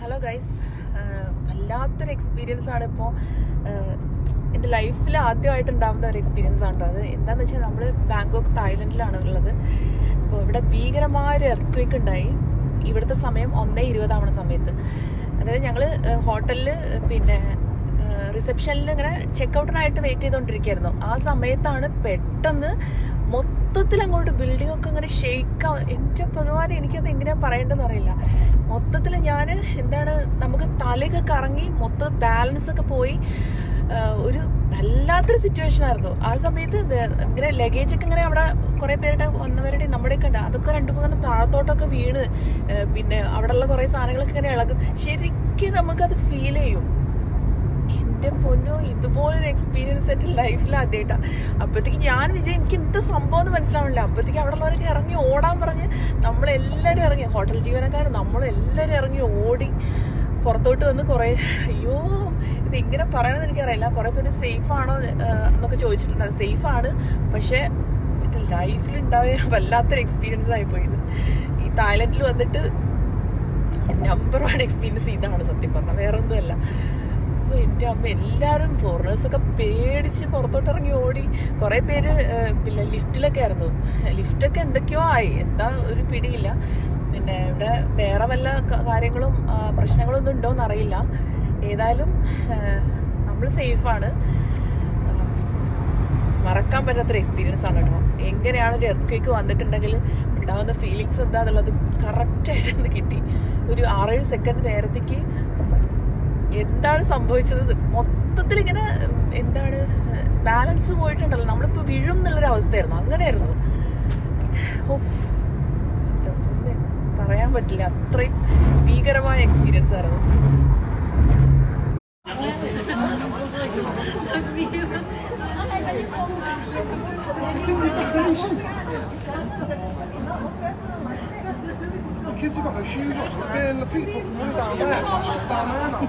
Hello guys, വല്ലാത്തൊരു experience ആണ് ഇപ്പോൾ എൻ്റെ ലൈഫിൽ ആദ്യമായിട്ട് ഉണ്ടാകുന്ന ഒരു എക്സ്പീരിയൻസ് ആണ്. അത് എന്താണെന്ന് വെച്ചാൽ നമ്മൾ ബാങ്കോക്ക് തായ്ലൻഡിലാണ് ഉള്ളത്. അപ്പോൾ ഇവിടെ ഭീകരമായൊരു എർത്ത്ക്വേക്ക് ഉണ്ടായി. ഇവിടുത്തെ സമയം 1:20 ആവണ സമയത്ത്. അതായത് ഞങ്ങൾ ഹോട്ടലിൽ റിസപ്ഷനിൽ ഇങ്ങനെ ചെക്കൗട്ടിനായിട്ട് വെയിറ്റ് ചെയ്തുകൊണ്ടിരിക്കുകയായിരുന്നു. ആ സമയത്താണ് പെട്ടെന്ന് മൊത്തത്തിൽ അങ്ങോട്ട് ബിൽഡിംഗ് ഒക്കെ ഇങ്ങനെ ഷെയ്ക്കാവും. എൻ്റെ ഭഗവാൻ, എനിക്കത് എങ്ങനെയാണ് പറയേണ്ടതെന്ന് അറിയില്ല. മൊത്തത്തിൽ ഞാൻ നമുക്ക് തലയൊക്കെ കറങ്ങി മൊത്തം ബാലൻസ് ഒക്കെ പോയി ഒരു വല്ലാത്തൊരു സിറ്റുവേഷൻ ആയിരുന്നു. ആ സമയത്ത് ഇങ്ങനെ ലഗേജ് ഒക്കെ ഇങ്ങനെ അവിടെ കുറേ പേരുടെ വന്നവരുടെ നമ്മുടെയൊക്കെ ഉണ്ട്, അതൊക്കെ 2-3 താഴത്തോട്ടൊക്കെ വീണ് അവിടെയുള്ള കുറേ സാധനങ്ങളൊക്കെ ഇങ്ങനെ ഇളകും. ശരിക്കും നമുക്കത് ഫീൽ ചെയ്യും. എൻ്റെ പൊന്നോ, ഇതുപോലൊരു എക്സ്പീരിയൻസ് എൻ്റെ ലൈഫിൽ ആദ്യമായിട്ടാണ്. അപ്പോഴത്തേക്ക് എനിക്ക് എന്താ സംഭവം എന്ന് മനസ്സിലാവണില്ല. അപ്പോഴത്തേക്ക് അവിടെ ഉള്ളവരൊക്കെ ഇറങ്ങി ഓടാൻ പറഞ്ഞ് നമ്മളെല്ലാവരും ഇറങ്ങി, ഹോട്ടൽ ജീവനക്കാർ നമ്മളെല്ലാവരും ഇറങ്ങി ഓടി പുറത്തോട്ട് വന്ന് കുറേ അയ്യോ ഇതെങ്ങനെ പറയണമെന്ന് എനിക്കറിയില്ല. കുറേ പേര് സേഫാണോ എന്നൊക്കെ ചോദിച്ചിട്ടുണ്ട്. സേഫാണ്, പക്ഷേ എൻ്റെ ലൈഫിൽ ഉണ്ടായ വല്ലാത്തൊരു എക്സ്പീരിയൻസ് ആയിപ്പോയത്. ഈ തായ്ലൻഡിൽ വന്നിട്ട് നമ്പർ 1 എക്സ്പീരിയൻസ് ഇതാണ് സത്യം പറഞ്ഞാൽ, വേറെ ഒന്നുമല്ല. അപ്പോൾ എൻ്റെ അമ്മ, എല്ലാവരും ഫോറിനേഴ്സൊക്കെ പേടിച്ച് പുറത്തോട്ട് ഇറങ്ങി ഓടി. കുറേ പേര് ലിഫ്റ്റിലൊക്കെ ആയിരുന്നു. ലിഫ്റ്റൊക്കെ എന്തൊക്കെയോ ആയി, എന്താ ഒരു പിടിയില്ല. ഇവിടെ വേറെ വല്ല കാര്യങ്ങളും പ്രശ്നങ്ങളൊന്നും ഉണ്ടോയെന്ന് അറിയില്ല. ഏതായാലും നമ്മൾ സേഫാണ്. മറക്കാൻ പറ്റാത്തൊരു എക്സ്പീരിയൻസ് ആണ് കേട്ടോ. എങ്ങനെയാണ് ഒരു എർത്ത്ക്വേക്ക് വന്നിട്ടുണ്ടെങ്കിൽ ഉണ്ടാകുന്ന ഫീലിങ്സ് എന്താണെന്നുള്ളത് കറക്റ്റായിട്ടൊന്ന് കിട്ടി. ഒരു 6-7 സെക്കൻഡ് നേരത്തേക്ക് എന്താണ് സംഭവിച്ചത്, മൊത്തത്തിൽ ഇങ്ങനെ ബാലൻസ് പോയിട്ടുണ്ടല്ലോ, നമ്മളിപ്പോൾ വീഴും എന്നുള്ളൊരു അവസ്ഥയായിരുന്നു. അങ്ങനെയായിരുന്നു. പറയാൻ പറ്റില്ല, അത്രയും ഭീകരമായ എക്സ്പീരിയൻസ് ആയിരുന്നു. Kids have got no shoes on, so they're in the feet running down there. Stop down there now.